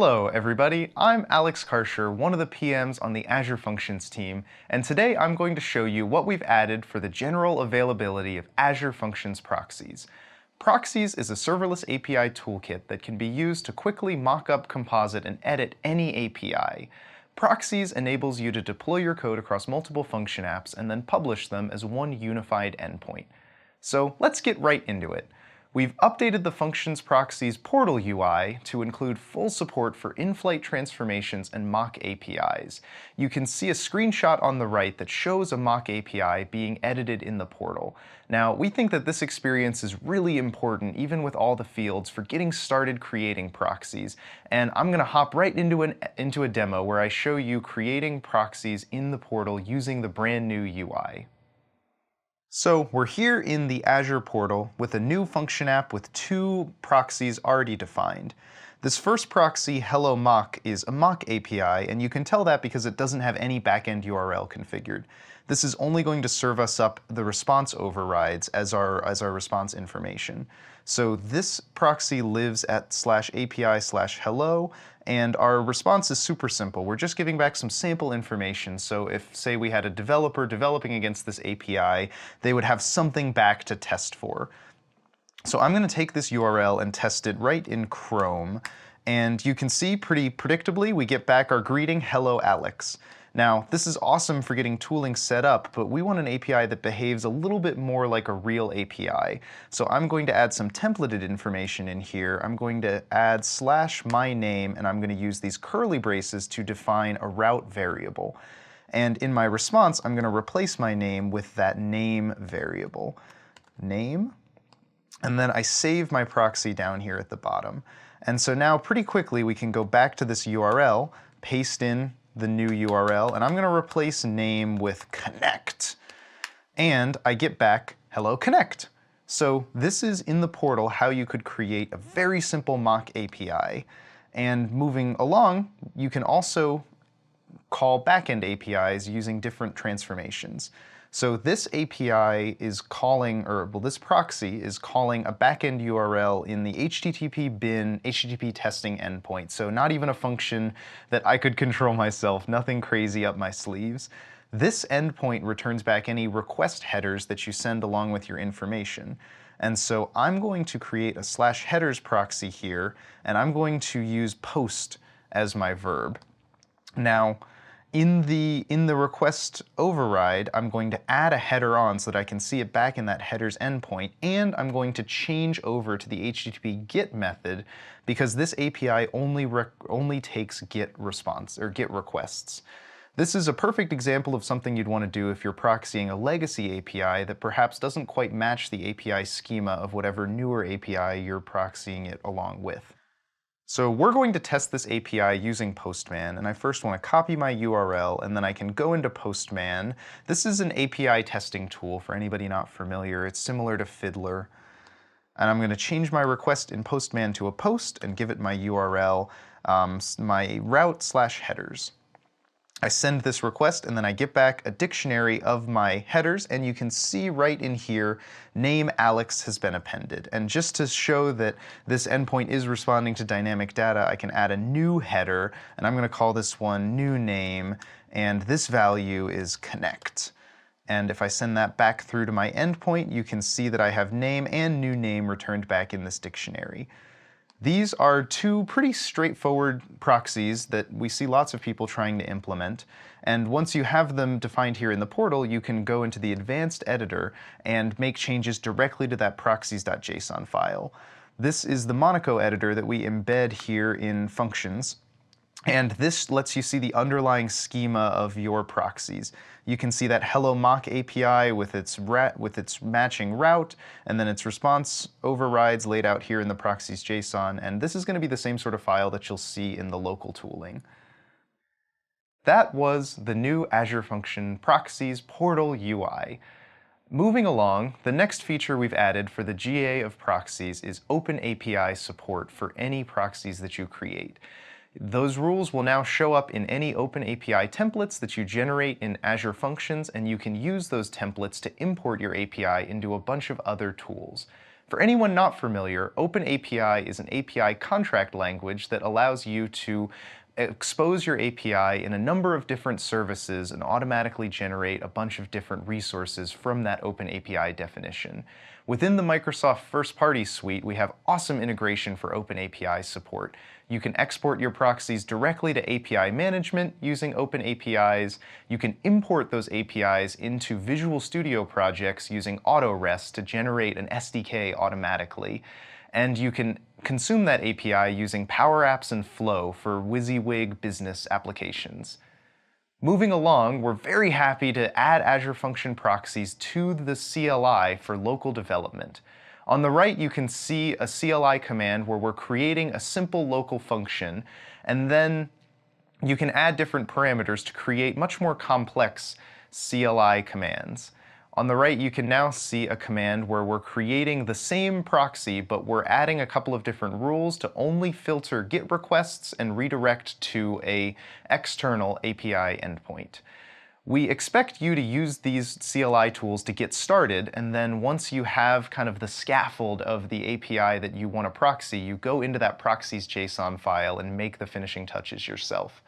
Hello everybody, I'm Alex Karsher, one of the PMs on the Azure Functions team, and today I'm going to show you what we've added for the general availability of Azure Functions Proxies. Proxies is a serverless API toolkit that can be used to quickly mock up, composite, and edit any API. Proxies enables you to deploy your code across multiple function apps and then publish them as one unified endpoint. So let's get right into it. We've updated the Functions Proxies portal UI to include full support for in-flight transformations and mock APIs. You can see a screenshot on the right that shows a mock API being edited in the portal. Now, we think that this experience is really important, even with all the fields, for getting started creating proxies. And I'm going to hop right into a demo where I show you creating proxies in the portal using the brand new UI. So we're here in the Azure portal with a new function app with two proxies already defined. This first proxy, hello mock, is a mock API, and you can tell that because it doesn't have any backend URL configured. This is only going to serve us up the response overrides as our response information. So this proxy lives at /API/hello, and our response is super simple. We're just giving back some sample information. So if, say, we had a developer developing against this API, they would have something back to test for. So I'm going to take this URL and test it right in Chrome. And you can see pretty predictably, we get back our greeting, hello Alex. Now, this is awesome for getting tooling set up, but we want an API that behaves a little bit more like a real API. So I'm going to add some templated information in here. I'm going to add /myname, and I'm going to use these curly braces to define a route variable. And in my response, I'm going to replace my name with that name variable. Name. And then I save my proxy down here at the bottom. And so now pretty quickly we can go back to this URL, paste in the new URL, and I'm going to replace name with connect. And I get back hello connect. So this is in the portal how you could create a very simple mock API. And moving along, you can also call backend APIs using different transformations. So this API is calling, this proxy is calling a backend URL in the HTTP bin HTTP testing endpoint. So not even a function that I could control myself, nothing crazy up my sleeves. This endpoint returns back any request headers that you send along with your information. And so I'm going to create a /headers proxy here, and I'm going to use post as my verb. Now, in the request override, I'm going to add a header on so that I can see it back in that headers endpoint, and I'm going to change over to the HTTP GET method because this API only takes GET response or GET requests. This is a perfect example of something you'd want to do if you're proxying a legacy API that perhaps doesn't quite match the API schema of whatever newer API you're proxying it along with. So we're going to test this API using Postman, and I first want to copy my URL, and then I can go into Postman. This is an API testing tool for anybody not familiar. It's similar to Fiddler. And I'm going to change my request in Postman to a post and give it my URL, my route /headers. I send this request, and then I get back a dictionary of my headers, and you can see right in here, name Alex has been appended. And just to show that this endpoint is responding to dynamic data, I can add a new header, and I'm going to call this one new name, and this value is connect. And if I send that back through to my endpoint, you can see that I have name and new name returned back in this dictionary. These are two pretty straightforward proxies that we see lots of people trying to implement. And once you have them defined here in the portal, you can go into the advanced editor and make changes directly to that proxies.json file. This is the Monaco editor that we embed here in Functions. And this lets you see the underlying schema of your proxies. You can see that hello mock API with its matching route, and then its response overrides laid out here in the proxies JSON, and this is going to be the same sort of file that you'll see in the local tooling. That was the new Azure Function Proxies portal UI. Moving along, the next feature we've added for the GA of proxies is OpenAPI support for any proxies that you create. Those rules will now show up in any OpenAPI templates that you generate in Azure Functions, and you can use those templates to import your API into a bunch of other tools. For anyone not familiar, OpenAPI is an API contract language that allows you to expose your API in a number of different services and automatically generate a bunch of different resources from that OpenAPI definition. Within the Microsoft first-party suite, we have awesome integration for OpenAPI support. You can export your proxies directly to API management using OpenAPIs. You can import those APIs into Visual Studio projects using AutoRest to generate an SDK automatically. And you can consume that API using Power Apps and Flow for WYSIWYG business applications. Moving along, we're very happy to add Azure Function Proxies to the CLI for local development. On the right, you can see a CLI command where we're creating a simple local function, and then you can add different parameters to create much more complex CLI commands. On the right, you can now see a command where we're creating the same proxy, but we're adding a couple of different rules to only filter GET requests and redirect to an external API endpoint. We expect you to use these CLI tools to get started, and then once you have kind of the scaffold of the API that you want to proxy, you go into that proxies JSON file and make the finishing touches yourself.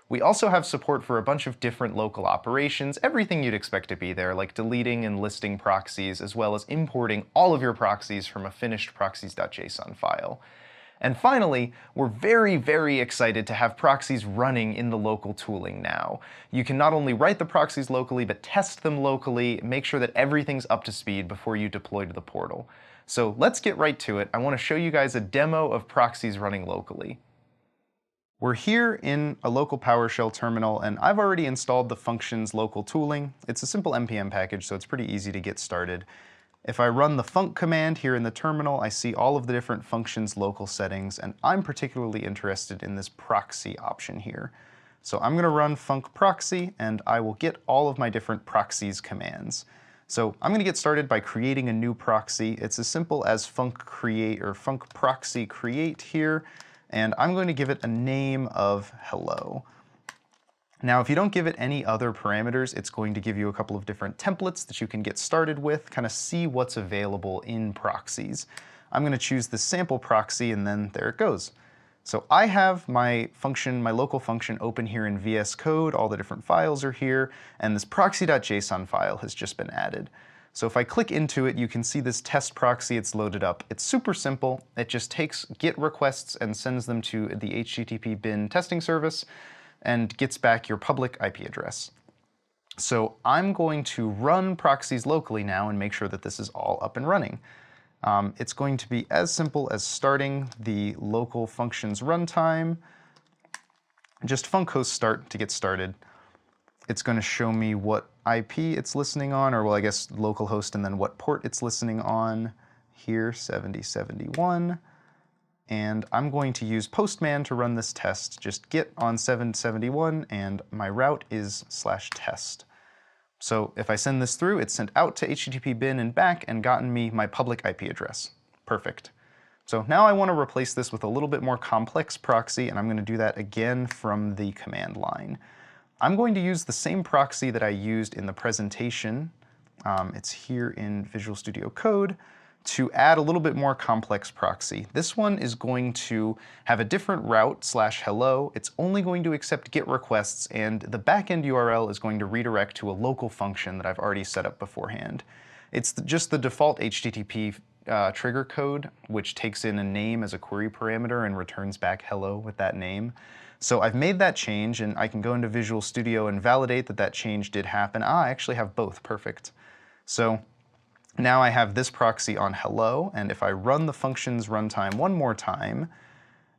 We also have support for a bunch of different local operations, everything you'd expect to be there, like deleting and listing proxies, as well as importing all of your proxies from a finished proxies.json file. And finally, we're very, very excited to have proxies running in the local tooling now. You can not only write the proxies locally, but test them locally, make sure that everything's up to speed before you deploy to the portal. So let's get right to it. I want to show you guys a demo of proxies running locally. We're here in a local PowerShell terminal, and I've already installed the functions local tooling. It's a simple npm package, so it's pretty easy to get started. If I run the func command here in the terminal, I see all of the different functions local settings, and I'm particularly interested in this proxy option here. So I'm going to run func proxy, and I will get all of my different proxies commands. So I'm going to get started by creating a new proxy. It's as simple as func create or func proxy create here. And I'm going to give it a name of hello. Now, if you don't give it any other parameters, it's going to give you a couple of different templates that you can get started with, kind of see what's available in proxies. I'm going to choose the sample proxy, and then there it goes. So I have my function, my local function open here in VS Code, all the different files are here, and this proxy.json file has just been added. So if I click into it, you can see this test proxy, it's loaded up. It's super simple. It just takes GET requests and sends them to the HTTP bin testing service and gets back your public IP address. So I'm going to run proxies locally now and make sure that this is all up and running. It's going to be as simple as starting the local functions runtime, just func host start to get started. It's going to show me what IP it's listening on, or well, I guess localhost, and then what port it's listening on here, 7071. And I'm going to use Postman to run this test, just get on 771, and my route is /test. So if I send this through, it's sent out to HTTP bin and back and gotten me my public IP address. Perfect. So now I want to replace this with a little bit more complex proxy, and I'm going to do that again from the command line. I'm going to use the same proxy that I used in the presentation. It's here in Visual Studio Code to add a little bit more complex proxy. This one is going to have a different route /hello. It's only going to accept GET requests, and the backend URL is going to redirect to a local function that I've already set up beforehand. It's just the default HTTP trigger code, which takes in a name as a query parameter and returns back hello with that name. So I've made that change, and I can go into Visual Studio and validate that that change did happen. I actually have both, perfect. So now I have this proxy on hello, and if I run the functions runtime one more time,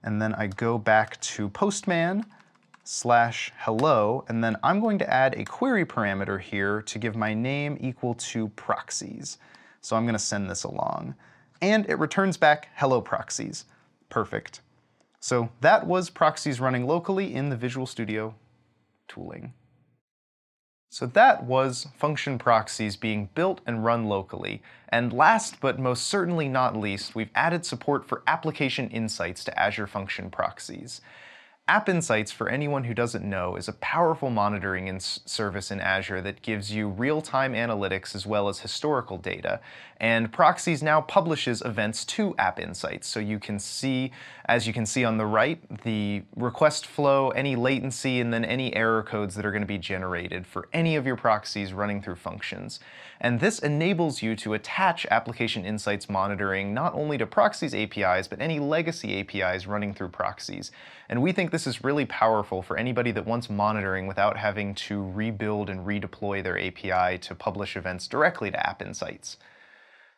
and then I go back to Postman /hello, and then I'm going to add a query parameter here to give my name equal to proxies. So I'm going to send this along. And it returns back hello proxies. Perfect. So that was proxies running locally in the Visual Studio tooling. So that was function proxies being built and run locally. And last but most certainly not least, we've added support for application insights to Azure Function Proxies. App Insights, for anyone who doesn't know, is a powerful monitoring service in Azure that gives you real-time analytics as well as historical data. And Proxies now publishes events to App Insights, so you can see, as you can see on the right, the request flow, any latency, and then any error codes that are going to be generated for any of your proxies running through functions. And this enables you to attach application insights monitoring not only to Proxies APIs, but any legacy APIs running through Proxies. And we think this is really powerful for anybody that wants monitoring without having to rebuild and redeploy their API to publish events directly to App Insights.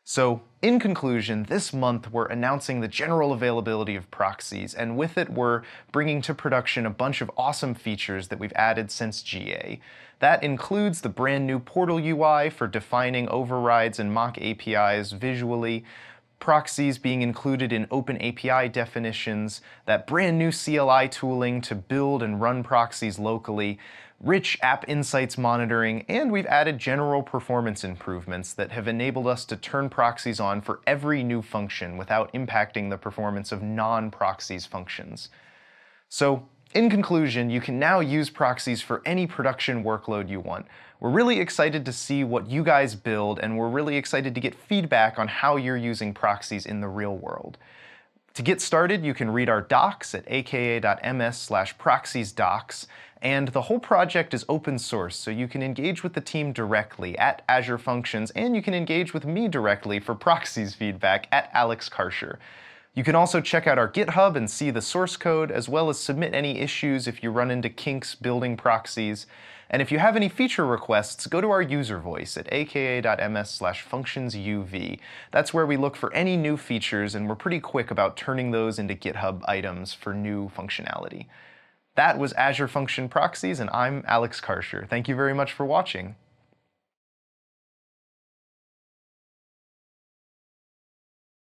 So, in conclusion, this month we're announcing the general availability of Proxies, and with it we're bringing to production a bunch of awesome features that we've added since GA. That includes the brand new portal UI for defining overrides and mock APIs visually, Proxies being included in OpenAPI definitions, that brand new CLI tooling to build and run proxies locally, rich App Insights monitoring, and we've added general performance improvements that have enabled us to turn proxies on for every new function without impacting the performance of non-proxies functions. So, in conclusion, you can now use proxies for any production workload you want. We're really excited to see what you guys build, and we're really excited to get feedback on how you're using proxies in the real world. To get started, you can read our docs at aka.ms/proxiesdocs, and the whole project is open source, so you can engage with the team directly at Azure Functions, and you can engage with me directly for proxies feedback at Alex Karsher. You can also check out our GitHub and see the source code, as well as submit any issues if you run into kinks building proxies. And if you have any feature requests, go to our user voice at aka.ms/functionsuv. That's where we look for any new features, and we're pretty quick about turning those into GitHub items for new functionality. That was Azure Function Proxies, and I'm Alex Karsher. Thank you very much for watching.